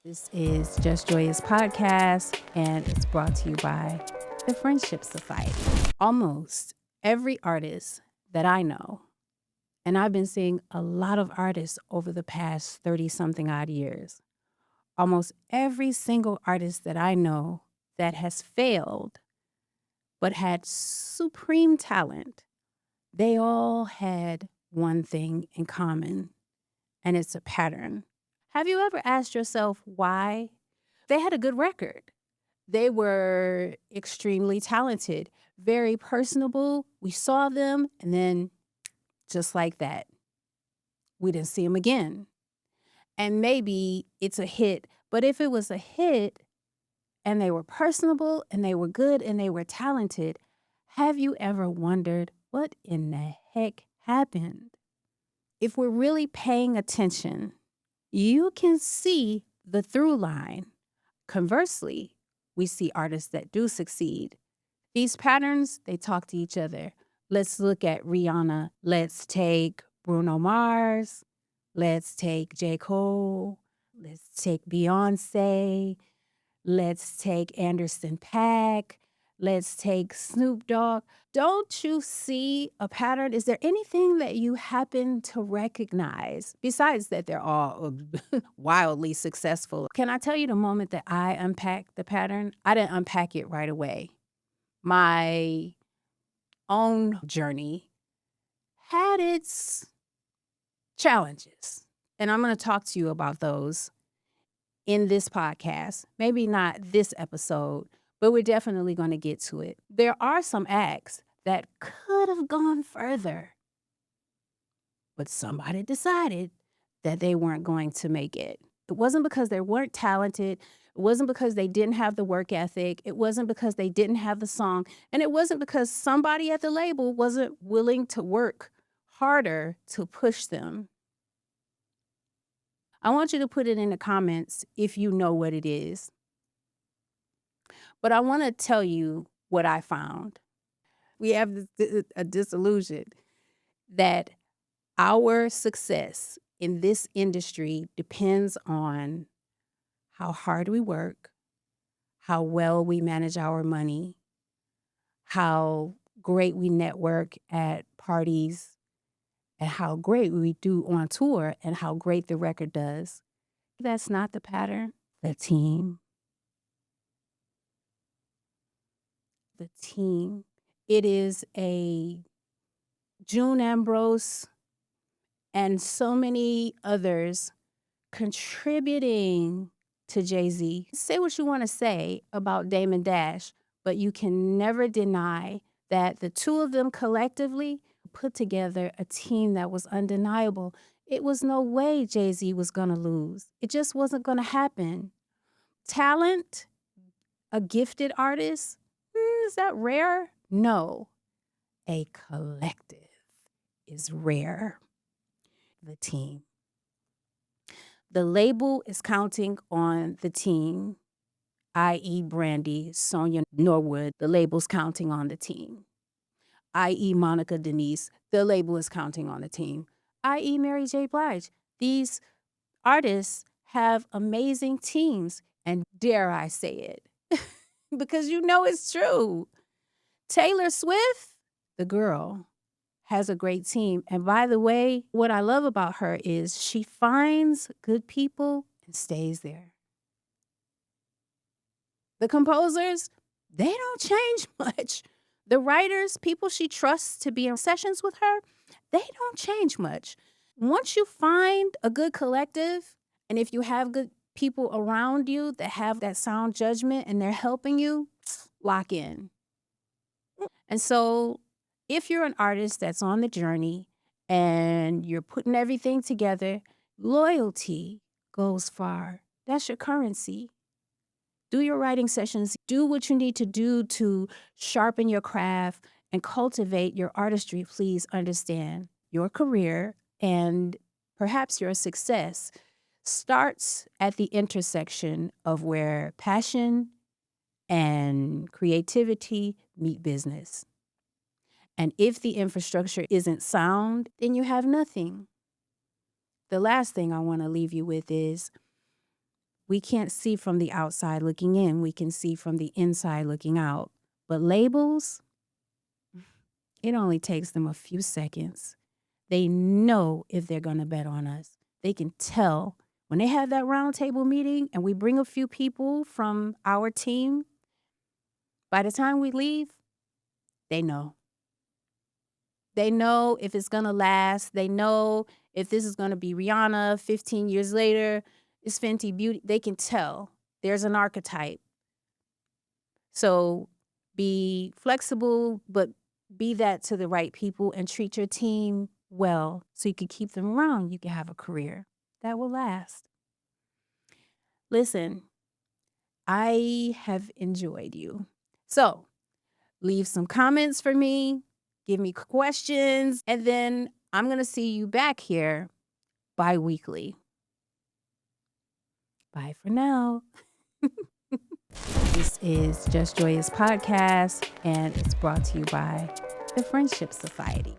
This is Just Joya's podcast, and it's brought to you by the Friendship Society. Almost every artist that I know, and I've been seeing a lot of artists over the past 30-something odd years, almost every single artist that I know that has failed but had supreme talent, they all had one thing in common, and it's a pattern. Have you ever asked yourself why? They had a good record. They were extremely talented, very personable. We saw them, and then just like that, we didn't see them again. And maybe it's a hit, but if it was a hit and they were personable and they were good and they were talented, have you ever wondered what in the heck happened? If we're really paying attention, you can see the through line. Conversely, we see artists that do succeed. These patterns, they talk to each other. Let's look at Rihanna. Let's take Bruno Mars. Let's take J. Cole. Let's take Beyoncé. Let's take Anderson .Paak. Let's take Snoop Dogg. Don't you see a pattern? Is there anything that you happen to recognize besides that they're all wildly successful? Can I tell you the moment that I unpacked the pattern? I didn't unpack it right away. My own journey had its challenges, and I'm going to talk to you about those in this podcast. Maybe not this episode, but we're definitely going to get to it. There are some acts that could have gone further, but somebody decided that they weren't going to make it. It wasn't because they weren't talented. It wasn't because they didn't have the work ethic. It wasn't because they didn't have the song. And it wasn't because somebody at the label wasn't willing to work harder to push them. I want you to put it in the comments if you know what it is. But I want to tell you what I found. We have a disillusion that our success in this industry depends on how hard we work, how well we manage our money, how great we network at parties, and how great we do on tour and how great the record does. That's not the pattern. The team. The team. It is a June Ambrose and so many others contributing to Jay-Z. Say what you want to say about Damon Dash, but you can never deny that the two of them collectively put together a team that was undeniable. It was no way Jay-Z was going to lose. It just wasn't going to happen. Talent, a gifted artist, is that rare? No. A collective is rare. The team. The label is counting on the team, i.e. Brandy, Sonia Norwood. The label's counting on the team, i.e. Monica Denise. The label is counting on the team, i.e. Mary J. Blige. These artists have amazing teams, and dare I say it, because you know it's true. Taylor Swift, the girl, has a great team. And by the way, what I love about her is she finds good people and stays there. The composers, they don't change much. The writers, people she trusts to be in sessions with her, they don't change much. Once you find a good collective, and if you have good people around you that have that sound judgment and they're helping you, lock in. And so if you're an artist that's on the journey and you're putting everything together, loyalty goes far. That's your currency. Do your writing sessions. Do what you need to do to sharpen your craft and cultivate your artistry. Please understand your career and perhaps your success starts at the intersection of where passion and creativity meet business. And if the infrastructure isn't sound, then you have nothing. The last thing I want to leave you with is We can't see from the outside looking in. We can see from the inside looking out. But labels, it only takes them a few seconds. They know if they're going to bet on us. They can tell when they have that roundtable meeting and we bring a few people from our team. By the time we leave, they know. They know if it's going to last. They know if this is going to be Rihanna 15 years later, it's Fenty Beauty. They can tell. There's an archetype. So be flexible, but be that to the right people and treat your team well so you can keep them around. You can have a career that will last. Listen, I have enjoyed you. So leave some comments for me, give me questions, and then I'm going to see you back here bi-weekly. Bye for now. This is Just Joya's podcast, and it's brought to you by the Friendship Society.